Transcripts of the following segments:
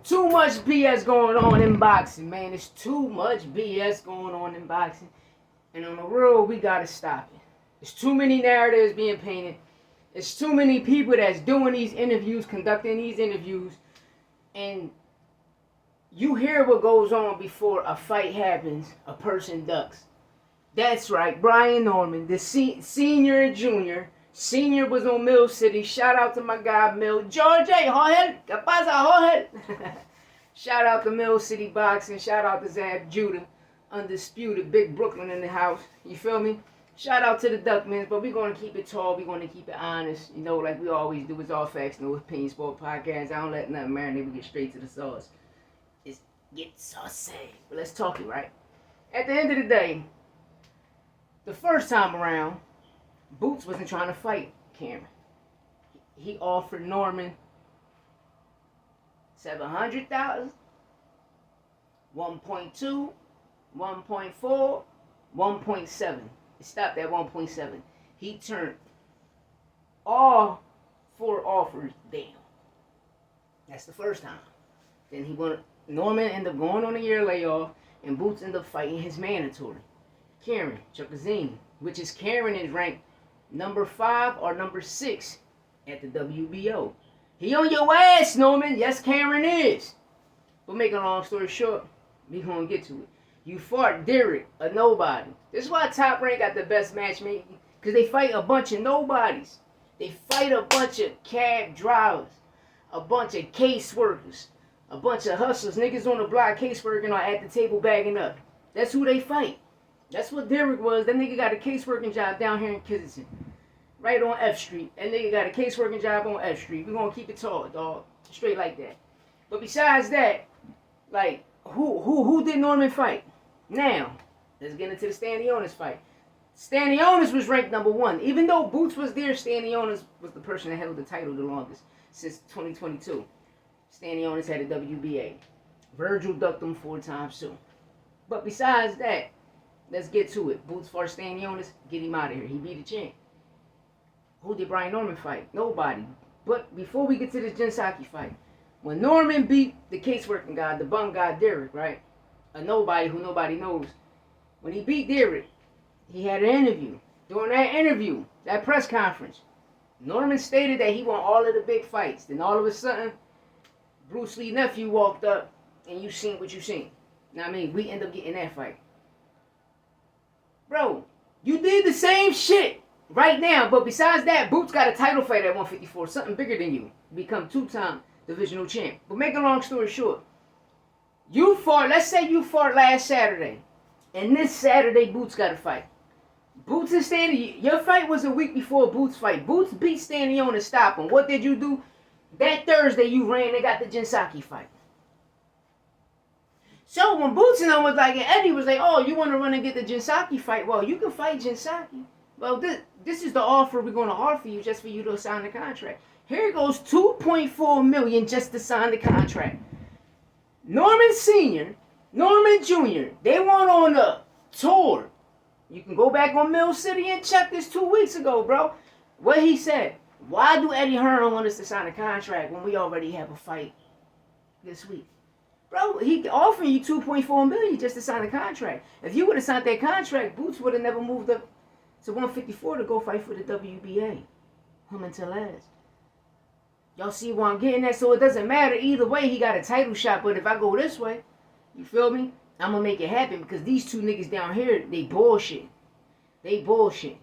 too much BS going on in boxing, man. There's too much BS going on in boxing. And on the real, we gotta stop it. There's too many narratives being painted. There's too many people that's doing these interviews, conducting these interviews, and you hear what goes on before a fight happens, a person ducks. That's right, Brian Norman, the senior and junior. Senior was on Mill City. Shout out to my guy, Mill. George, Jorge, ¿qué pasa, Jorge? Shout out to Mill City Boxing. Shout out to Zab Judah. Undisputed, Big Brooklyn in the house. You feel me? Shout out to the Duckmans, but we're going to keep it tall. We're going to keep it honest. You know, like we always do. It's all facts, no opinion sport podcast. I don't let nothing marinate. We get straight to the sauce. It's get saucy. But let's talk it, right? At the end of the day, the first time around, Boots wasn't trying to fight Cameron. He offered Norman $700,000, 1.2, 1.4, 1.7. It stopped at 1.7. He turned all 4 offers down. That's the first time. Then Norman ended up going on a year layoff, and Boots ended up fighting his mandatory, Cameron Chuckazine, which is Cameron is ranked number 5 or number 6 at the WBO. He on your ass, Norman. Yes, Cameron is. But make a long story short, we gonna get to it. You fought Derek, a nobody. This is why Top Rank got the best matchmaking, because they fight a bunch of nobodies. They fight a bunch of cab drivers, a bunch of caseworkers, a bunch of hustlers, niggas on the block caseworking or at the table bagging up. That's who they fight. That's what Derek was. That nigga got a caseworking job down here in Kensington, right on F Street. That nigga got a caseworking job on F Street. We gonna keep it tall, dog, straight like that. But besides that, like, who did Norman fight? Now, let's get into the Stanionis fight. Stanionis was ranked number 1. Even though Boots was there, Stanionis was the person that held the title the longest since 2022. Stanionis had a WBA. Virgil ducked him 4 times too. But besides that, let's get to it. Boots fought Stanionis, get him out of here. He beat the champ. Who did Brian Norman fight? Nobody. But before we get to this Jinsaki fight, when Norman beat the caseworking guy, the bum guy Derek, right? A nobody who nobody knows. When he beat Derek, he had an interview. During that interview, that press conference, Norman stated that he won all of the big fights. Then all of a sudden, Bruce Lee's nephew walked up, and you seen what you seen. Now, I mean, we end up getting that fight. Bro, you did the same shit right now, but besides that, Boots got a title fight at 154, something bigger than you. Become 2-time divisional champ. But make a long story short, you fought, let's say you fought last Saturday, and this Saturday Boots got a fight. Boots and Stanley, your fight was a week before Boots' fight. Boots beat Stanley on and stopped him. What did you do? That Thursday you ran and got the Jinsaki fight. So when Boots and them was like, and Eddie was like, oh, you want to run and get the Jinsaki fight? Well, you can fight Jinsaki. Well, this is the offer we're going to offer you just for you to sign the contract. Here goes $2.4 million just to sign the contract. Norman Sr., Norman Jr., they went on a tour. You can go back on Mill City and check this 2 weeks ago, bro. What he said, why do Eddie Hearn want us to sign a contract when we already have a fight this week? Bro, he offering you $2.4 million just to sign a contract. If you would have signed that contract, Boots would have never moved up to 154 to go fight for the WBA. Him and Tellez. Y'all see where I'm getting at? So it doesn't matter. Either way, he got a title shot. But if I go this way, you feel me? I'm going to make it happen because these 2 niggas down here, they bullshit. They bullshit.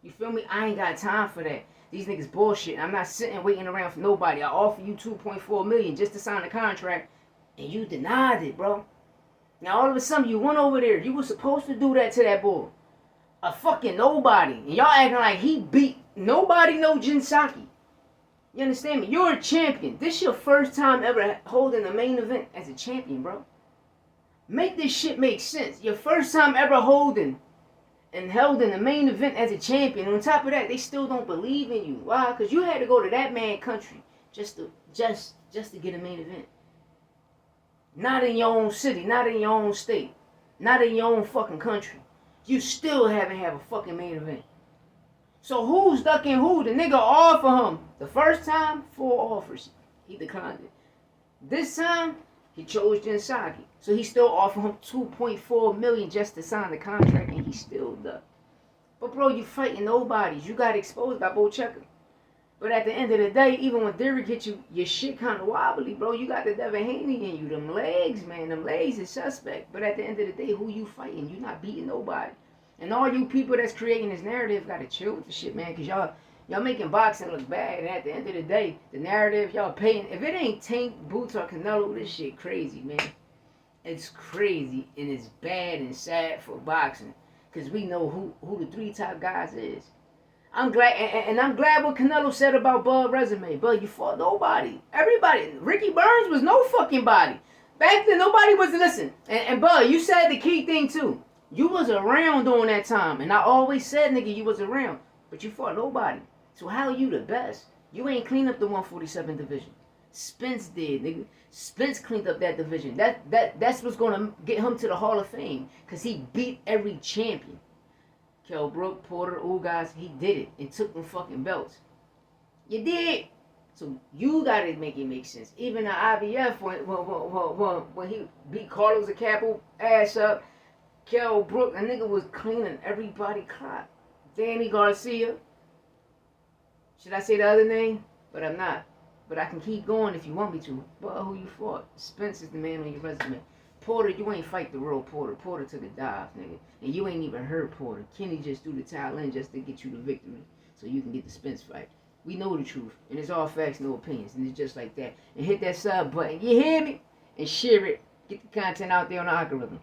You feel me? I ain't got time for that. These niggas bullshit. I'm not sitting waiting around for nobody. I offer you $2.4 million just to sign a contract, and you denied it, bro. Now, all of a sudden, you went over there. You were supposed to do that to that boy. A fucking nobody. And y'all acting like he beat nobody, no Jinsaki. You understand me? You're a champion. This your first time ever holding a main event as a champion, bro. Make this shit make sense. Your first time ever holding and held in the main event as a champion. And on top of that, they still don't believe in you. Why? Because you had to go to that man country just to get a main event. Not in your own city, not in your own state, not in your own fucking country. You still haven't had a fucking main event. So who's ducking who? The nigga offered him the first time 4 offers. He declined it. This time, he chose Jinsaki. So he still offered him $2.4 million just to sign the contract, and he still ducked. But bro, you fighting nobodies. You got exposed by Bochecker. But at the end of the day, even when Derek hit you, your shit kind of wobbly, bro. You got the Devin Haney in you. Them legs, man. Them legs is suspect. But at the end of the day, who you fighting? You not beating nobody. And all you people that's creating this narrative got to chill with the shit, man. Because y'all making boxing look bad. And at the end of the day, the narrative, y'all paying. If it ain't Tank, Boots, or Canelo, this shit crazy, man. It's crazy. And it's bad and sad for boxing. Because we know who the 3 top guys is. I'm glad, and I'm glad what Canelo said about Bud resume. Bud, you fought nobody. Everybody. Ricky Burns was no fucking body. Back then, nobody was listening. And Bud, you said the key thing too. You was around during that time. And I always said, nigga, you was around. But you fought nobody. So how you the best? You ain't cleaned up the 147 division. Spence did, nigga. Spence cleaned up that division. That's what's going to get him to the Hall of Fame. Because he beat every champion. Kell Brook, Porter, Ugas, he did it and took them fucking belts. You did. So you gotta make it make sense. Even the IBF when he beat Carlos the Capo ass up, Kell Brook, a nigga was cleaning everybody clock. Danny Garcia. Should I say the other name? But I'm not. But I can keep going if you want me to. But who you fought? Spence is the man on your resume. Porter, you ain't fight the real Porter. Porter took a dive, nigga. And you ain't even heard Porter. Kenny just threw the towel in just to get you the victory so you can get the Spence fight. We know the truth. And it's all facts, no opinions. And it's just like that. And hit that sub button. You hear me? And share it. Get the content out there on the algorithm.